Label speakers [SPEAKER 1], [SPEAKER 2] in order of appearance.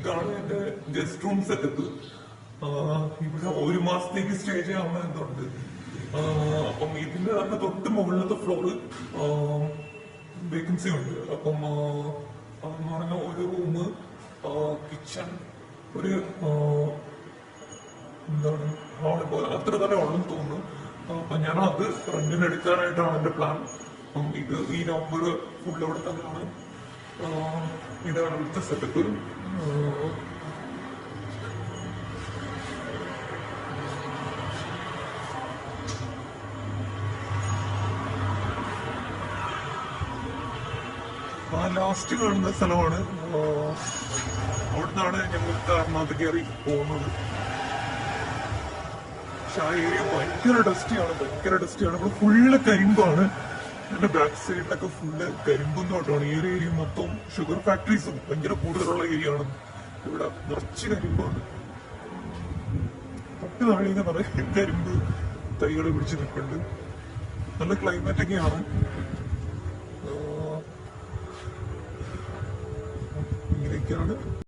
[SPEAKER 1] ഇതാണ് എന്റെ guest room setup. ഇവിടെ 1 മാസത്തേക്ക് സ്റ്റേ ചെയ്യാവുന്ന എന്തുണ്ട്. അപ്പം ഇതിന്റെ തന്നെ തൊട്ട് മുകളിലത്തെ ഫ്ലോറ് വേക്കൻസി ഉണ്ട്. അപ്പം എന്ന് പറഞ്ഞാൽ ഒരു റൂമ്, കിച്ചൺ, ഒരു എന്താണ് ഹാള് പോലെ അത്ര തന്നെ ഉള്ളെന്ന് തോന്നുന്നു. അപ്പൊ ഞാൻ അത് റെന്റിന് എടുക്കാനായിട്ടാണ് എന്റെ പ്ലാൻ. അപ്പം ഇത് ഈ നവംബർ ഫുൾ അവിടെ തന്നെയാണ്. ഇതാണ് ഇവിടുത്തെ സെറ്റപ്പ്. ലാസ്റ്റ് കാണുന്ന സ്ഥലമാണ്. അവിടുന്നാണ് ഞങ്ങൾ കാറിനകത്ത് കയറി പോകുന്നത്. പക്ഷെ ആ ഏരിയ ഭയങ്കര ഡസ്റ്റിയാണ്. ഇവിടെ ഫുള്ള് കരിമ്പാണ്. എന്റെ ബാക്ക് സൈഡിലൊക്കെ ഫുള്ള് കരിമ്പും തോട്ടമാണ്. ഈ ഒരു ഏരിയ മൊത്തം ഷുഗർ ഫാക്ടറീസും ഭയങ്കര കൂടുതലുള്ള ഏരിയ ആണ്. ഇവിടെ നിറച്ച് കരിമ്പാണ്. തൊട്ട് താഴേക്ക് നിറയെ കരിമ്പ് തൈകൾ പിടിച്ച് നിൽക്കുന്നുണ്ട്. നല്ല ക്ലൈമറ്റ് ഒക്കെയാണ്. ഇങ്ങനെയൊക്കെയാണ്